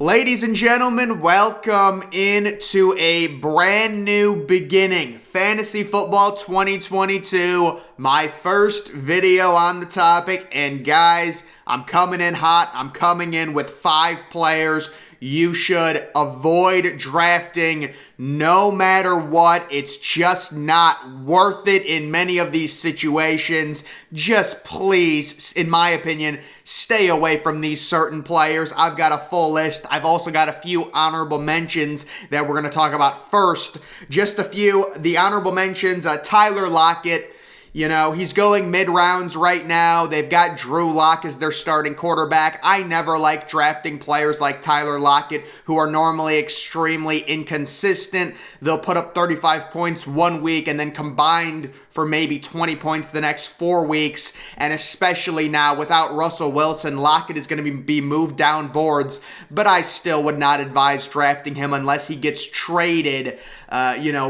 Ladies and gentlemen, welcome into a brand new beginning. Fantasy Football 2022, my first video on the topic. And guys, I'm coming in hot. I'm coming in with 5 players you should avoid drafting no matter what. It's just not worth it in many of these situations. Just please, in my opinion, stay away from these certain players. I've got a full list. I've also got a few honorable mentions that we're going to talk about first. Just a few. The honorable mentions, Tyler Lockett. You know, he's going mid-rounds right now. They've got Drew Lock as their starting quarterback. I never like drafting players like Tyler Lockett who are normally extremely inconsistent. They'll put up 35 points one week and then combined for maybe 20 points the next 4 weeks. And especially now without Russell Wilson, Lockett is going to be moved down boards. But I still would not advise drafting him unless he gets traded,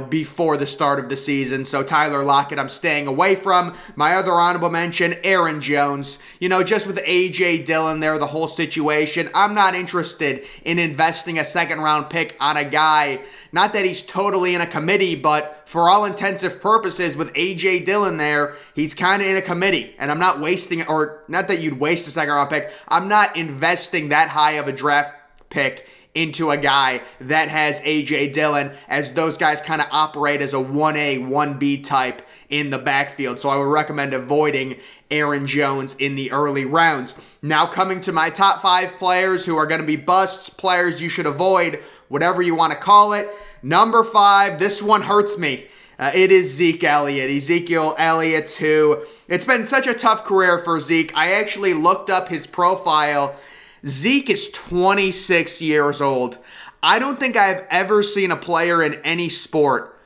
before the start of the season. So Tyler Lockett, I'm staying away from. My other honorable mention, Aaron Jones. Just with A.J. Dillon there, the whole situation, I'm not interested in investing a second-round pick on a guy. Not that he's totally in a committee, but for all intensive purposes, with A.J. Dillon there, he's kind of in a committee. And I'm not wasting, or not that you'd waste a second-round pick, I'm not investing that high of a draft pick into a guy that has A.J. Dillon, as those guys kind of operate as a 1A, 1B type in the backfield. So I would recommend avoiding Aaron Jones in the early rounds. Now coming to my top 5 players who are going to be busts, players you should avoid, whatever you want to call it. Number 5, this one hurts me. It is Ezekiel Elliott, who, it's been such a tough career for Zeke. I actually looked up his profile. Zeke is 26 years old. I don't think I've ever seen a player in any sport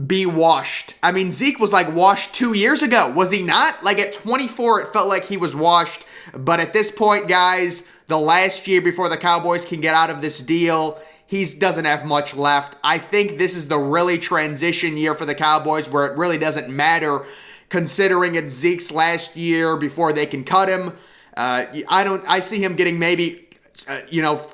be washed. I mean, Zeke was washed 2 years ago, was he not? At 24, it felt like he was washed. But at this point, guys, the last year before the Cowboys can get out of this deal, he doesn't have much left. I think this is the really transition year for the Cowboys where it really doesn't matter, considering it's Zeke's last year before they can cut him. I see him getting maybe,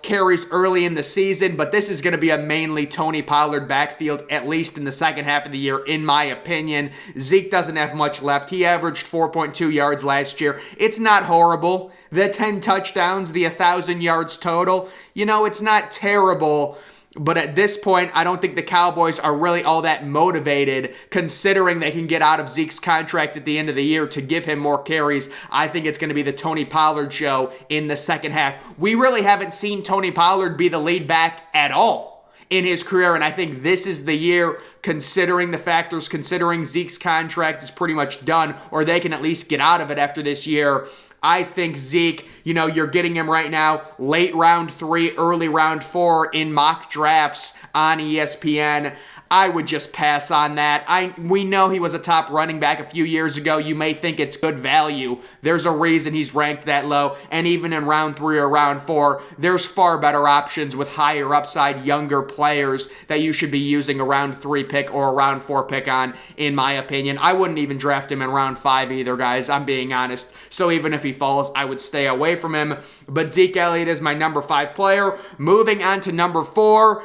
carries early in the season, but this is going to be a mainly Tony Pollard backfield, at least in the second half of the year, in my opinion. Zeke doesn't have much left. He averaged 4.2 yards last year. It's not horrible. The 10 touchdowns, the 1,000 yards total, it's not terrible. But at this point, I don't think the Cowboys are really all that motivated, considering they can get out of Zeke's contract at the end of the year to give him more carries. I think it's going to be the Tony Pollard show in the second half. We really haven't seen Tony Pollard be the lead back at all in his career, and I think this is the year, considering the factors, considering Zeke's contract is pretty much done, or they can at least get out of it after this year. I think Zeke, you're getting him right now, late round 3, early round 4 in mock drafts on ESPN. I would just pass on that. We know he was a top running back a few years ago. You may think it's good value. There's a reason he's ranked that low. And even in round 3 or round 4, there's far better options with higher upside, younger players that you should be using a round 3 pick or a round 4 pick on, in my opinion. I wouldn't even draft him in round 5 either, guys. I'm being honest. So even if he falls, I would stay away from him. But Zeke Elliott is my number 5 player. Moving on to number 4.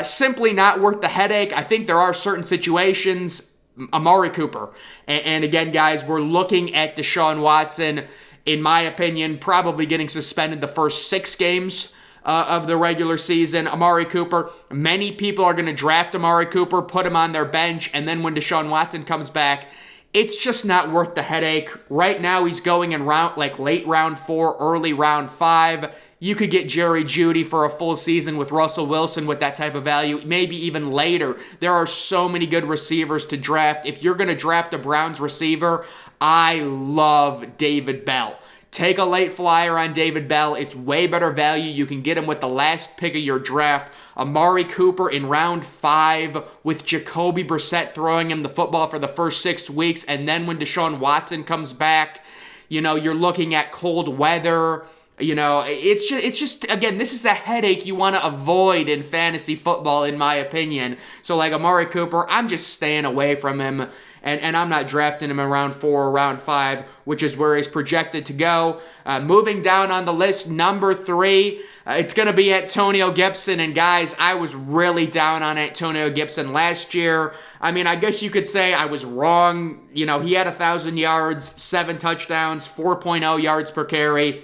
Simply not worth the headache. I think there are certain situations. Amari Cooper. And again, guys, we're looking at Deshaun Watson, in my opinion, probably getting suspended the first 6 games of the regular season. Amari Cooper, many people are going to draft Amari Cooper, put him on their bench, and then when Deshaun Watson comes back, it's just not worth the headache. Right now, he's going in late round 4, early round 5. You could get Jerry Jeudy for a full season with Russell Wilson with that type of value, maybe even later. There are so many good receivers to draft. If you're going to draft a Browns receiver, I love David Bell. Take a late flyer on David Bell. It's way better value. You can get him with the last pick of your draft. Amari Cooper in round 5 with Jacoby Brissett throwing him the football for the first 6 weeks. And then when Deshaun Watson comes back, you're looking at cold weather. It's just, again, this is a headache you want to avoid in fantasy football, in my opinion. So Amari Cooper, I'm just staying away from him. And I'm not drafting him in round 4 or round 5, which is where he's projected to go. Moving down on the list, number 3, it's going to be Antonio Gibson. And guys, I was really down on Antonio Gibson last year. I mean, I guess you could say I was wrong. You know, he had 1,000 yards, 7 touchdowns, 4.0 yards per carry.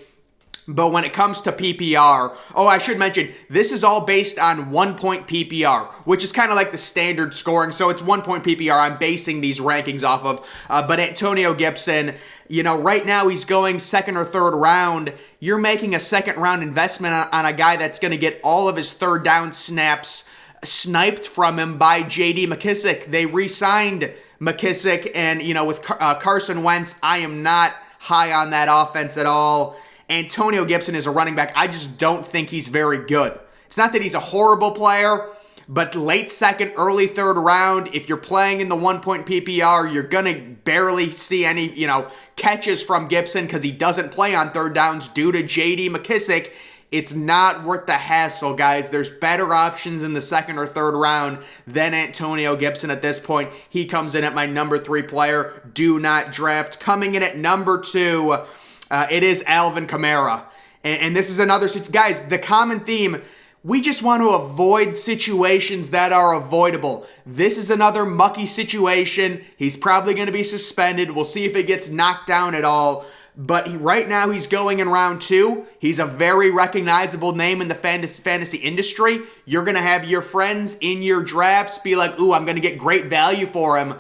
But when it comes to PPR, I should mention, this is all based on 1-point PPR, which is kind of like the standard scoring. So it's 1-point PPR I'm basing these rankings off of. But Antonio Gibson, you know, right now he's going second or third round. You're making a second round investment on a guy that's going to get all of his third down snaps sniped from him by J.D. McKissick. They re-signed McKissick, and, you know, with Carson Wentz, I am not high on that offense at all. Antonio Gibson is a running back. I just don't think he's very good. It's not that he's a horrible player, but late second, early third round, if you're playing in the 1-point PPR, you're going to barely see any, you know, catches from Gibson because he doesn't play on third downs due to J.D. McKissick. It's not worth the hassle, guys. There's better options in the second or third round than Antonio Gibson at this point. He comes in at my number 3 player. Do not draft. Coming in at number 2, it is Alvin Kamara. And this is another, guys, the common theme, we just want to avoid situations that are avoidable. This is another mucky situation. He's probably going to be suspended. We'll see if it gets knocked down at all. But right now he's going in round 2. He's a very recognizable name in the fantasy industry. You're going to have your friends in your drafts be like, ooh, I'm going to get great value for him.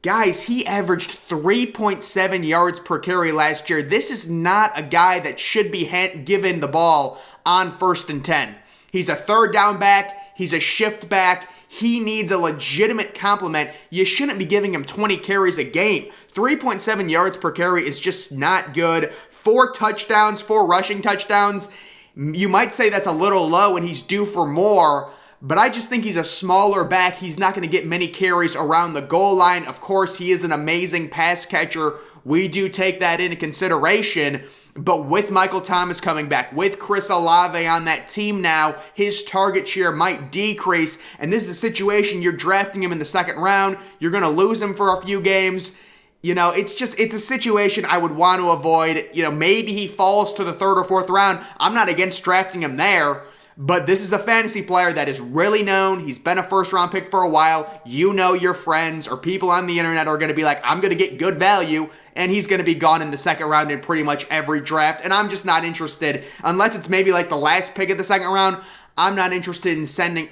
Guys, he averaged 3.7 yards per carry last year. This is not a guy that should be given the ball on 1st and 10. He's a third down back. He's a shift back. He needs a legitimate compliment. You shouldn't be giving him 20 carries a game. 3.7 yards per carry is just not good. 4 touchdowns, 4 rushing touchdowns. You might say that's a little low and he's due for more, but I just think he's a smaller back. He's not going to get many carries around the goal line. Of course, he is an amazing pass catcher. We do take that into consideration. But with Michael Thomas coming back, with Chris Olave on that team now, his target share might decrease. And this is a situation you're drafting him in the second round. You're going to lose him for a few games. You know, it's a situation I would want to avoid. You know, maybe he falls to the 3rd or 4th round. I'm not against drafting him there. But this is a fantasy player that is really known. He's been a first-round pick for a while. You know your friends or people on the internet are going to be like, I'm going to get good value, and he's going to be gone in the second round in pretty much every draft. And I'm just not interested, unless it's maybe like the last pick of the second round. I'm not interested in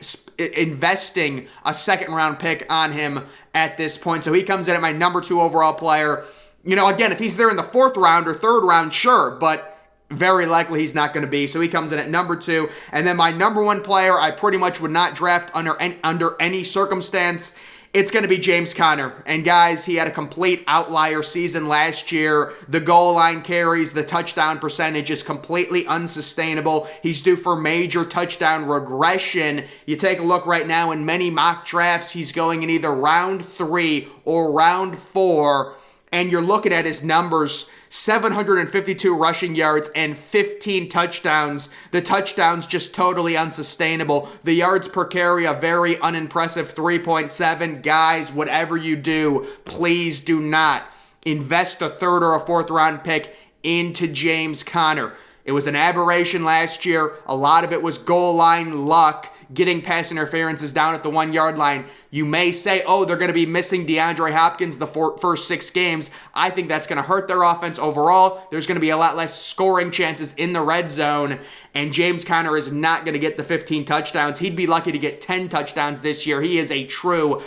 investing a second-round pick on him at this point. So he comes in at my number 2 overall player. You know, again, if he's there in the 4th round or 3rd round, sure, but very likely he's not going to be. So he comes in at number 2. And then my number 1 player, I pretty much would not draft under any circumstance. It's going to be James Conner. And guys, he had a complete outlier season last year. The goal line carries, the touchdown percentage is completely unsustainable. He's due for major touchdown regression. You take a look right now in many mock drafts, he's going in either round 3 or round 4. And you're looking at his numbers, 752 rushing yards and 15 touchdowns. The touchdowns just totally unsustainable. The yards per carry, a very unimpressive 3.7. Guys, whatever you do, please do not invest a 3rd or a 4th round pick into James Conner. It was an aberration last year. A lot of it was goal line luck, getting pass interferences down at the 1-yard line. You may say, oh, they're going to be missing DeAndre Hopkins the first 6 games. I think that's going to hurt their offense overall. There's going to be a lot less scoring chances in the red zone, and James Conner is not going to get the 15 touchdowns. He'd be lucky to get 10 touchdowns this year. He is a true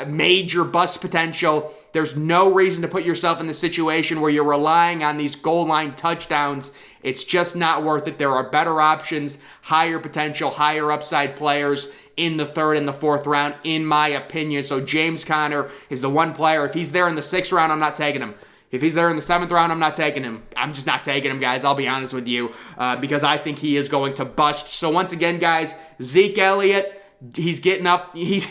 major bust potential. There's no reason to put yourself in the situation where you're relying on these goal line touchdowns. It's just not worth it. There are better options, higher potential, higher upside players in the 3rd and the 4th round, in my opinion. So James Conner is the 1 player. If he's there in the 6th round, I'm not taking him. If he's there in the 7th round, I'm not taking him. I'm just not taking him, guys. I'll be honest with you, because I think he is going to bust. So once again, guys, Zeke Elliott, he's getting up. He's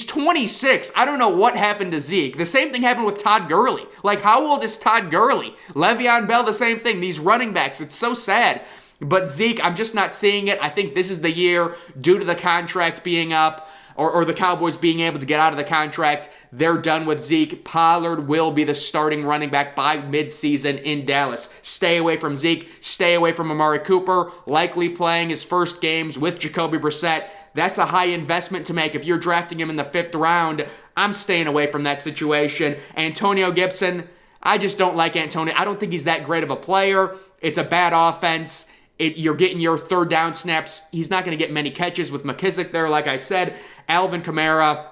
26. I don't know what happened to Zeke. The same thing happened with Todd Gurley. Like, how old is Todd Gurley? Le'Veon Bell, the same thing. These running backs, it's so sad. But Zeke, I'm just not seeing it. I think this is the year, due to the contract being up, or the Cowboys being able to get out of the contract. they're done with Zeke. Pollard will be the starting running back by midseason in Dallas. Stay away from Zeke. Stay away from Amari Cooper, likely playing his first games with Jacoby Brissett. That's a high investment to make. If you're drafting him in the 5th round, I'm staying away from that situation. Antonio Gibson, I just don't like Antonio. I don't think he's that great of a player. It's a bad offense. You're getting your 3rd down snaps. He's not going to get many catches with McKissick there, like I said. Alvin Kamara,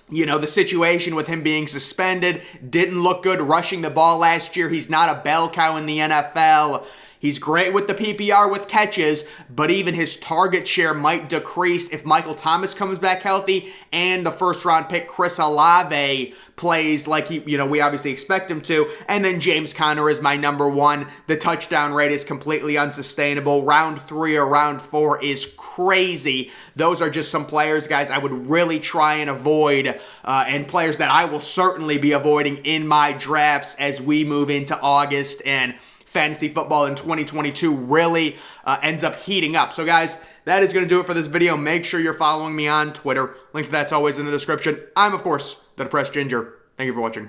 the situation with him being suspended didn't look good rushing the ball last year. He's not a bell cow in the NFL. He's great with the PPR with catches, but even his target share might decrease if Michael Thomas comes back healthy and the 1st-round pick Chris Olave plays like we obviously expect him to. And then James Conner is my number 1. The touchdown rate is completely unsustainable. Round 3 or round 4 is crazy. Those are just some players, guys, I would really try and avoid, and players that I will certainly be avoiding in my drafts as we move into August and fantasy football in 2022 really ends up heating up. So guys, that is going to do it for this video. Make sure you're following me on Twitter. Link to that's always in the description. I'm, of course, the Depressed Ginger. Thank you for watching.